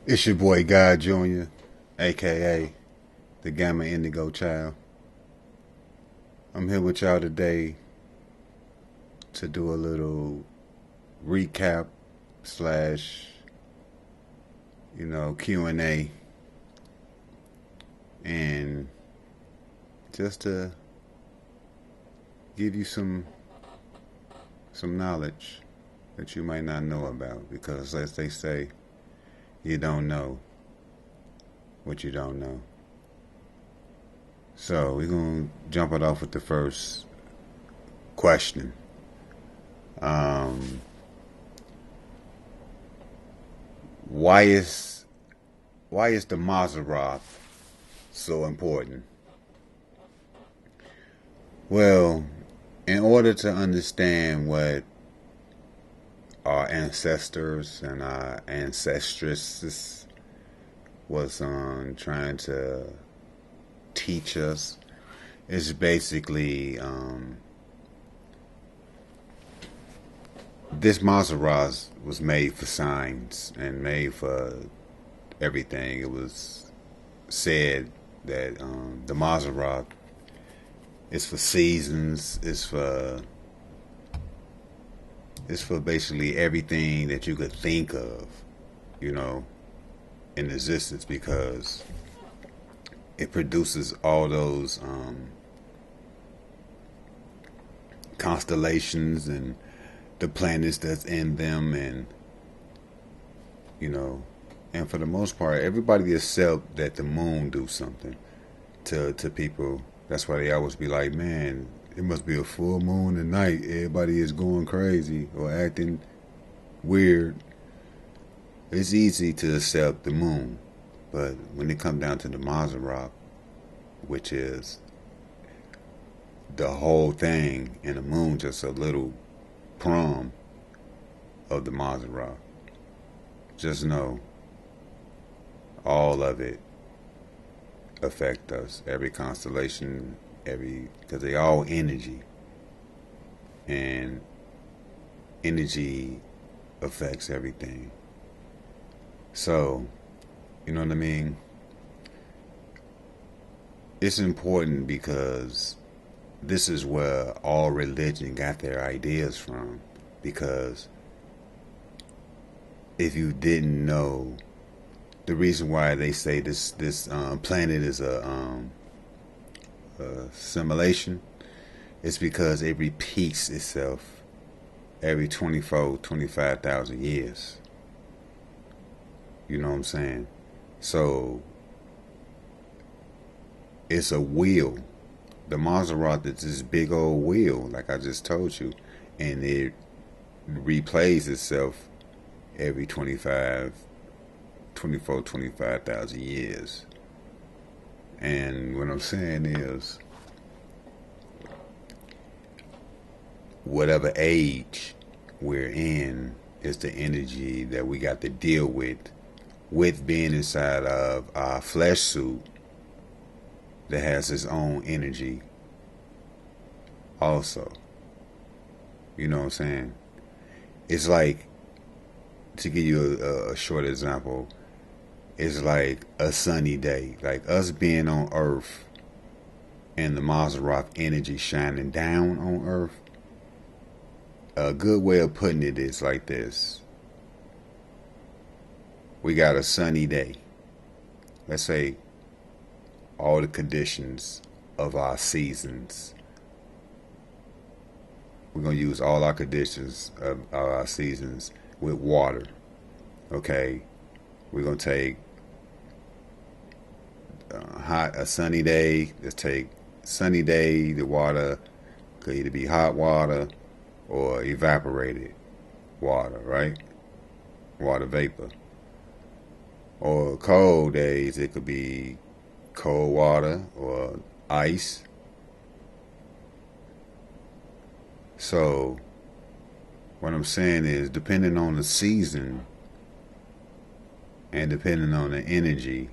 It's your boy God Jr., aka the Gamma Indigo Child. I'm here with y'all today to do a little recap slash, Q&A, and just to give you some knowledge that you might not know about, because as they say, you don't know what you don't know. So we're gonna jump it off with the first question. Um, why is the Mazzaroth so important? Well, in order to understand what our ancestors and our ancestresses was trying to teach us, is basically this Mazzaroth was made for signs and made for everything. It was said that the Mazzaroth is for seasons. It's for basically everything that you could think of, in existence, because it produces all those constellations and the planets that's in them, and and for the most part, everybody accept that the moon do something to people. That's why they always be like, man, it must be a full moon at night. Everybody is going crazy or acting weird. It's easy to accept the moon, but when it comes down to the Mazzaroth, which is the whole thing, and the moon just a little prom of the Mazzaroth, just know all of it affect us. Every constellation, because they all energy, and energy affects everything. So, you know what I mean? It's important because this is where all religion got their ideas from. Because if you didn't know, the reason why they say this planet is a simulation is because it repeats itself every 25,000 years. You know what I'm saying? So it's a wheel. The Mazzaroth is this big old wheel, like I just told you, and it replays itself every 25,000 years. And what I'm saying is, whatever age we're in is the energy that we got to deal with being inside of our flesh suit that has its own energy also. You know what I'm saying? It's like, to give you a short example, it's like a sunny day. Like us being on Earth and the Mazzaroth energy shining down on Earth. A good way of putting it is like this. We got a sunny day. Let's say all the conditions of our seasons. We're going to use all our conditions of our seasons with water. Okay? We're going to take a sunny day. Let's take sunny day. The water could either be hot water or evaporated water, right? Water vapor. Or cold days, it could be cold water or ice. So what I'm saying is, depending on the season and depending on the energy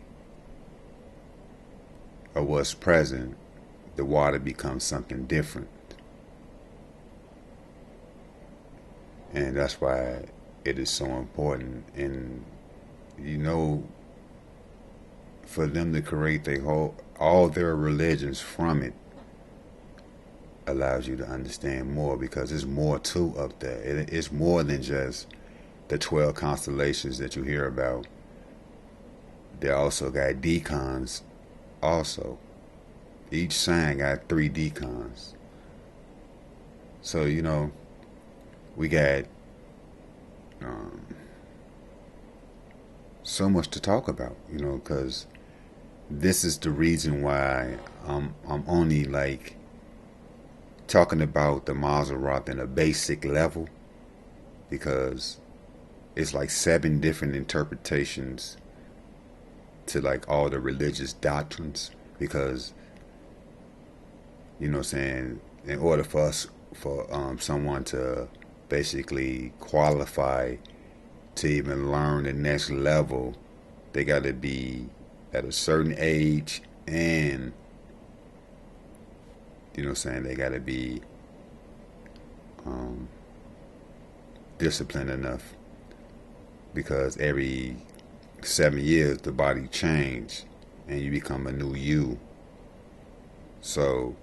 of what's present, the water becomes something different. And that's why it is so important in you know, for them to create all their religions from it allows you to understand more, because there's more to up there. It's more than just the 12 constellations that you hear about. They also got decons. Also, each sign got 3 decons. So we got um, so much to talk about. Because this is the reason why I'm only like talking about the Mazzaroth in a basic level, because it's like 7 different interpretations to like all the religious doctrines. Because what I'm saying, in order for someone to basically qualify to even learn the next level, they got to be at a certain age, and what I'm saying, they got to be um, disciplined enough, because every 7 years the body change and you become a new you. So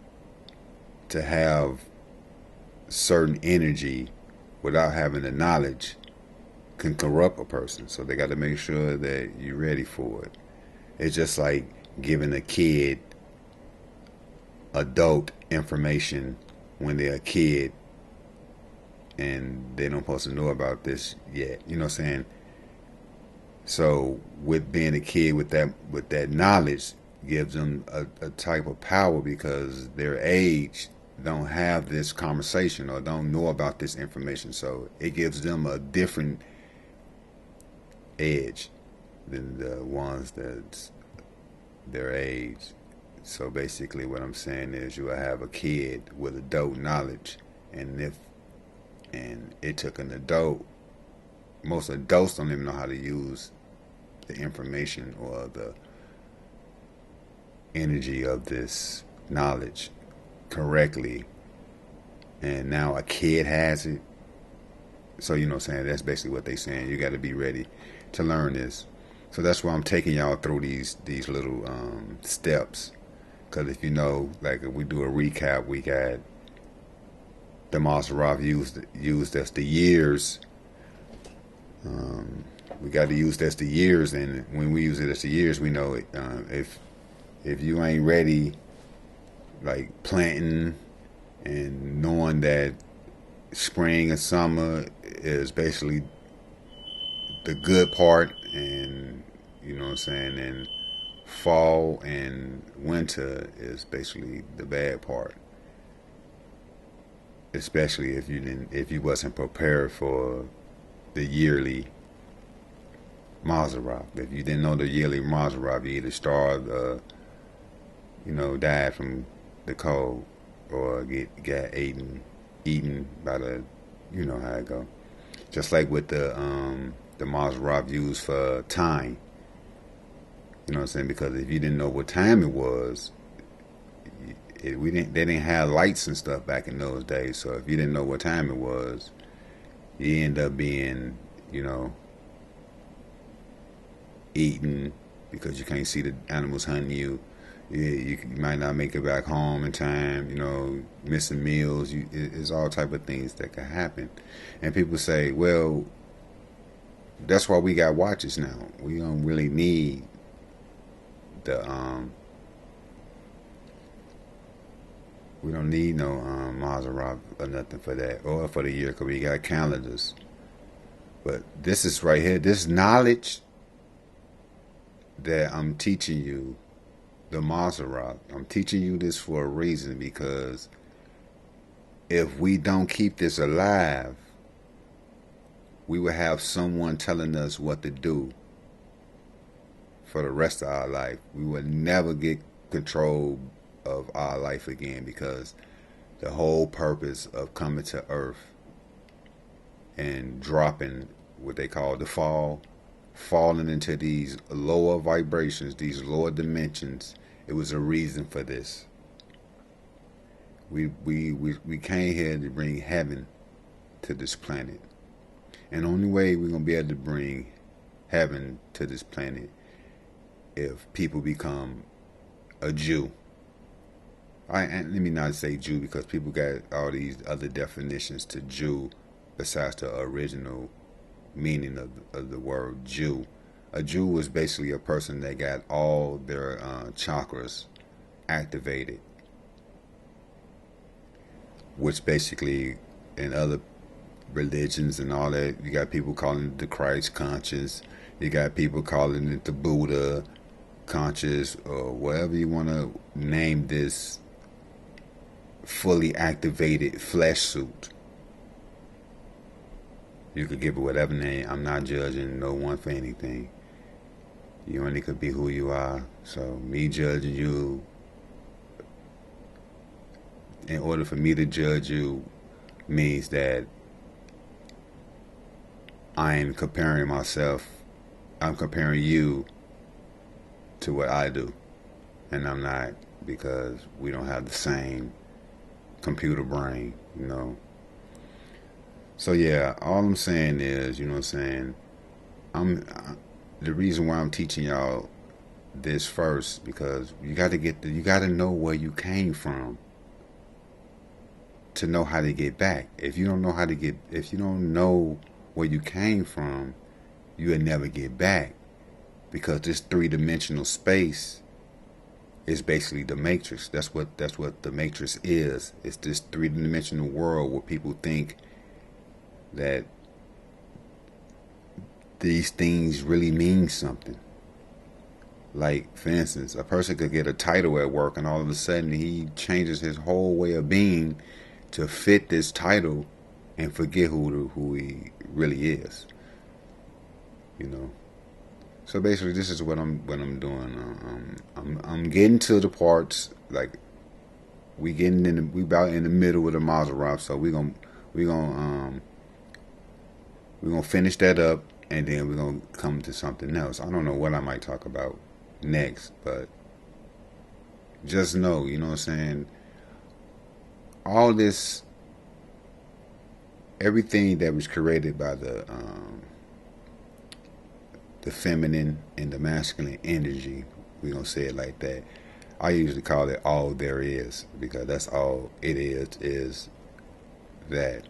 to have certain energy without having the knowledge can corrupt a person. So they got to make sure that you're ready for it. It's just like giving a kid adult information when they're a kid and they don't supposed to know about this yet. You know what I'm saying? So with being a kid with that knowledge gives them a type of power, because their age don't have this conversation or don't know about this information. So it gives them a different edge than the ones that's their age. So basically what I'm saying is, you will have a kid with adult knowledge, and it took an adult. Most adults don't even know how to use the information or the energy of this knowledge correctly, and now a kid has it. So what I'm saying, that's basically what they're saying. You got to be ready to learn this. So that's why I'm taking y'all through these little steps. Because if like if we do a recap, we got the Mazzaroth used as the years. We got to use that's the years, and when we use it as the years, we know it. If you ain't ready, like planting and knowing that spring and summer is basically the good part, and what I'm saying, and fall and winter is basically the bad part. Especially if you wasn't prepared for the yearly Mazzaroth. If you didn't know the yearly Mazzaroth, you either starved, died from the cold, or got eaten by the, how it go. Just like with the Mazzaroth used for time. You know what I'm saying? Because if you didn't know what time it was, they didn't have lights and stuff back in those days. So if you didn't know what time it was, you end up being, eaten, because you can't see the animals hunting you. You might not make it back home in time. Missing meals. It's all type of things that can happen. And people say, well, that's why we got watches now. We don't really need the we don't need no Mazzaroth or nothing for that, or for the year, because we got calendars. But this is right here, this knowledge that I'm teaching you, the Mazzaroth. I'm teaching you this for a reason, because if we don't keep this alive, we will have someone telling us what to do for the rest of our life. We will never get control of our life again, because the whole purpose of coming to Earth and dropping what they call the fall, falling into these lower vibrations, these lower dimensions, it was a reason for this. We came here to bring heaven to this planet, and the only way we're gonna be able to bring heaven to this planet if people become a Jew. And let me not say Jew because people got all these other definitions to Jew besides the original meaning of the word Jew. A Jew is basically a person that got all their chakras activated, which basically in other religions and all that, you got people calling it the Christ conscious, you got people calling it the Buddha conscious, or whatever you want to name this fully activated flesh suit. You could give it whatever name. I'm not judging no one for anything. You only could be who you are. So me judging you, in order for me to judge you, means that I am comparing myself, I'm comparing you to what I do. And I'm not, because we don't have the same computer brain, you know. So yeah, all I'm saying is, you know what I'm saying, the reason why I'm teaching y'all this first, because you got to know where you came from to know how to get back. If you don't know where you came from, you will never get back, because this three-dimensional space is basically the matrix. That's what the matrix is. It's this three-dimensional world where people think that these things really mean something. Like, for instance, a person could get a title at work and all of a sudden he changes his whole way of being to fit this title and forget who he really is. You know. So basically, this is what I'm doing. I'm getting to the parts, like we about in the middle of the Mazzaroth. So we gonna finish that up, and then we're gonna come to something else. I don't know what I might talk about next, but just know, you know what I'm saying, all this, everything that was created by the feminine and the masculine energy, we're gonna say it like that. I usually call it all there is, because that's all it is that.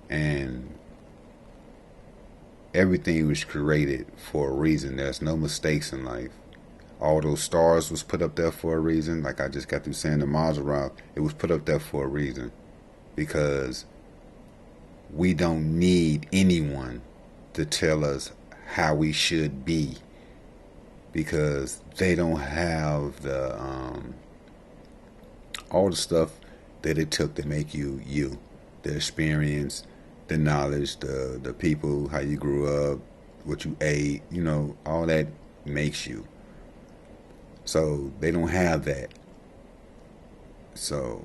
And everything was created for a reason. There's no mistakes in life. All those stars was put up there for a reason. Like I just got through saying the Mazzaroth, it was put up there for a reason, because we don't need anyone to tell us how we should be, because they don't have the all the stuff that it took to make you you. The experience, the knowledge, the people, how you grew up, what you ate, you know, all that makes you. So they don't have that. So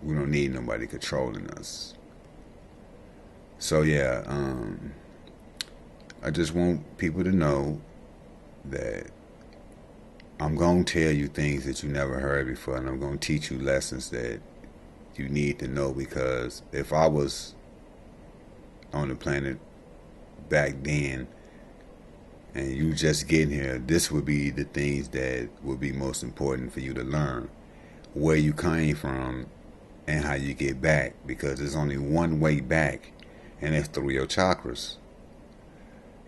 we don't need nobody controlling us. So yeah, I just want people to know that I'm going to tell you things that you never heard before, and I'm going to teach you lessons that you need to know, because if I was on the planet back then and you just getting here, this would be the things that would be most important for you to learn. Where you came from and how you get back, because there's only one way back, and it's through your chakras.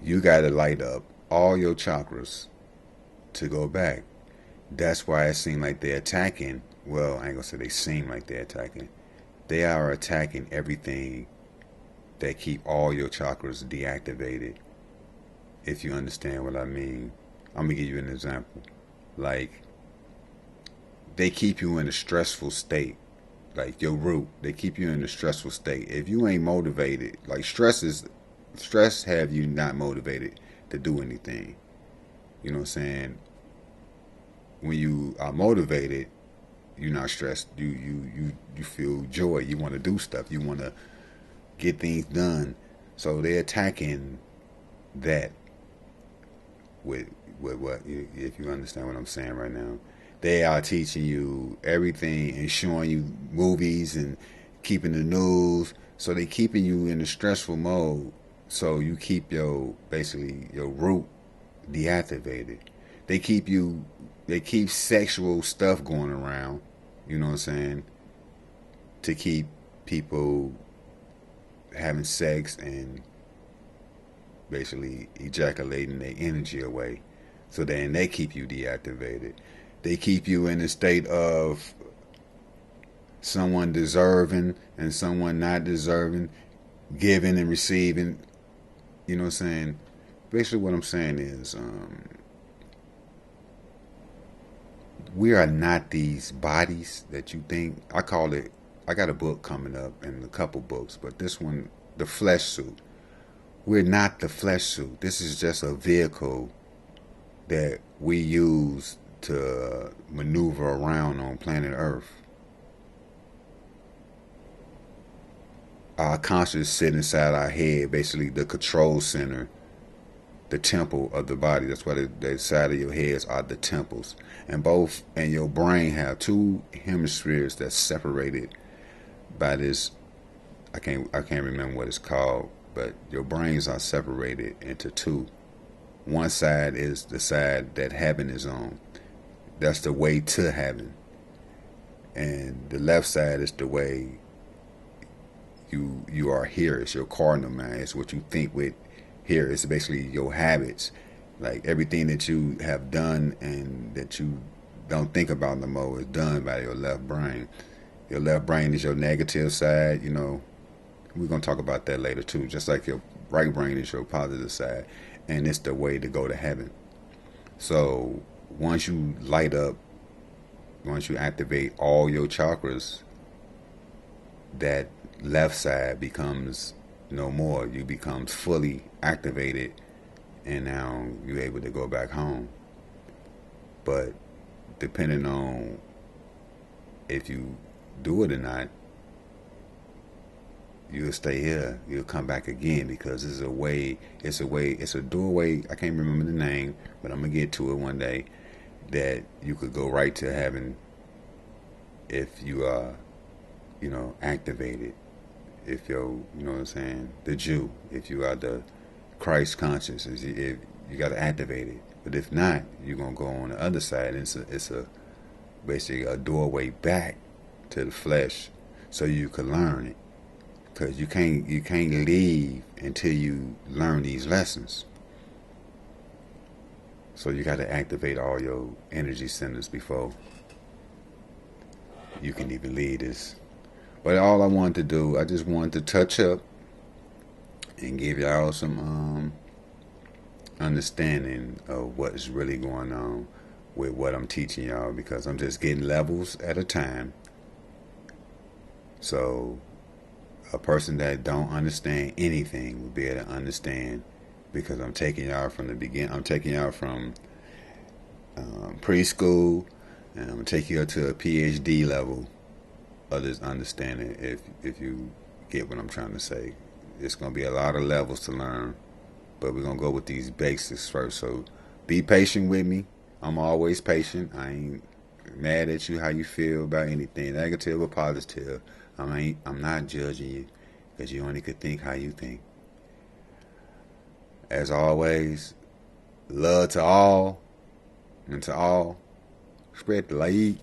You got to light up all your chakras to go back. That's why it seems like they're attacking. Well, I ain't gonna say they seem like they're attacking. They are attacking everything that keep all your chakras deactivated. If you understand what I mean. I'm gonna give you an example. Like, they keep you in a stressful state. Like your root, they keep you in a stressful state. If you ain't motivated, like stress have you not motivated to do anything. You know what I'm saying? When you are motivated, you're not stressed. You feel joy. You want to do stuff. You want to get things done. So they're attacking that with what, if you understand what I'm saying right now. They are teaching you everything and showing you movies and keeping the news. So they keeping you in a stressful mode So you keep your basically your root deactivated. They keep you they keep sexual stuff going around, you know what I'm saying, to keep people having sex and basically ejaculating their energy away. So then they keep you deactivated. They keep you in a state of someone deserving and someone not deserving, giving and receiving. You know what I'm saying? Basically, what I'm saying is, we are not these bodies that you think. I call it. I got a book coming up and a couple books, but this one, the flesh suit. We're not the flesh suit. This is just a vehicle that we use to maneuver around on planet Earth. Our conscious sit inside our head, basically the control center, the temple of the body. That's why the side of your heads are the temples. And both and your brain have two hemispheres that's separated by this. I can't remember what it's called, but your brains are separated into two. One side is the side that heaven is on. That's the way to heaven. And the left side is the way you are here. It's your cardinal mind. It's what you think with here. It's basically your habits. Like everything that you have done and that you don't think about no more is done by your left brain. Your left brain is your negative side, you know. We're going to talk about that later too. Just like your right brain is your positive side. And it's the way to go to heaven. So once you light up, once you activate all your chakras, that left side becomes no more. You become fully activated, and now you're able to go back home. But depending on if you do it or not, you'll stay here. You'll come back again because it's a doorway. I can't remember the name, but I'm gonna get to it one day. That you could go right to heaven if you are, activated. If you're, you know what I'm saying, the Jew. If you are the Christ conscious, if you got to activate it. But if not, you're gonna go on the other side. It's a basically a doorway back to the flesh, so you can learn it. Because you can't leave until you learn these lessons. So you got to activate all your energy centers before you can even lead this. But all I wanted to do, I just wanted to touch up and give y'all some understanding of what's really going on with what I'm teaching y'all, because I'm just getting levels at a time. So a person that don't understand anything will be able to understand, because I'm taking y'all from the beginning. I'm taking y'all from preschool, and I'm gonna take you up to a PhD level of this understanding. If you get what I'm trying to say, it's gonna be a lot of levels to learn, but we're gonna go with these basics first. So be patient with me. I'm always patient. I ain't mad at you how you feel about anything, negative or positive. I'm not judging you, because you only could think how you think. As always, love to all, and to all, spread the light.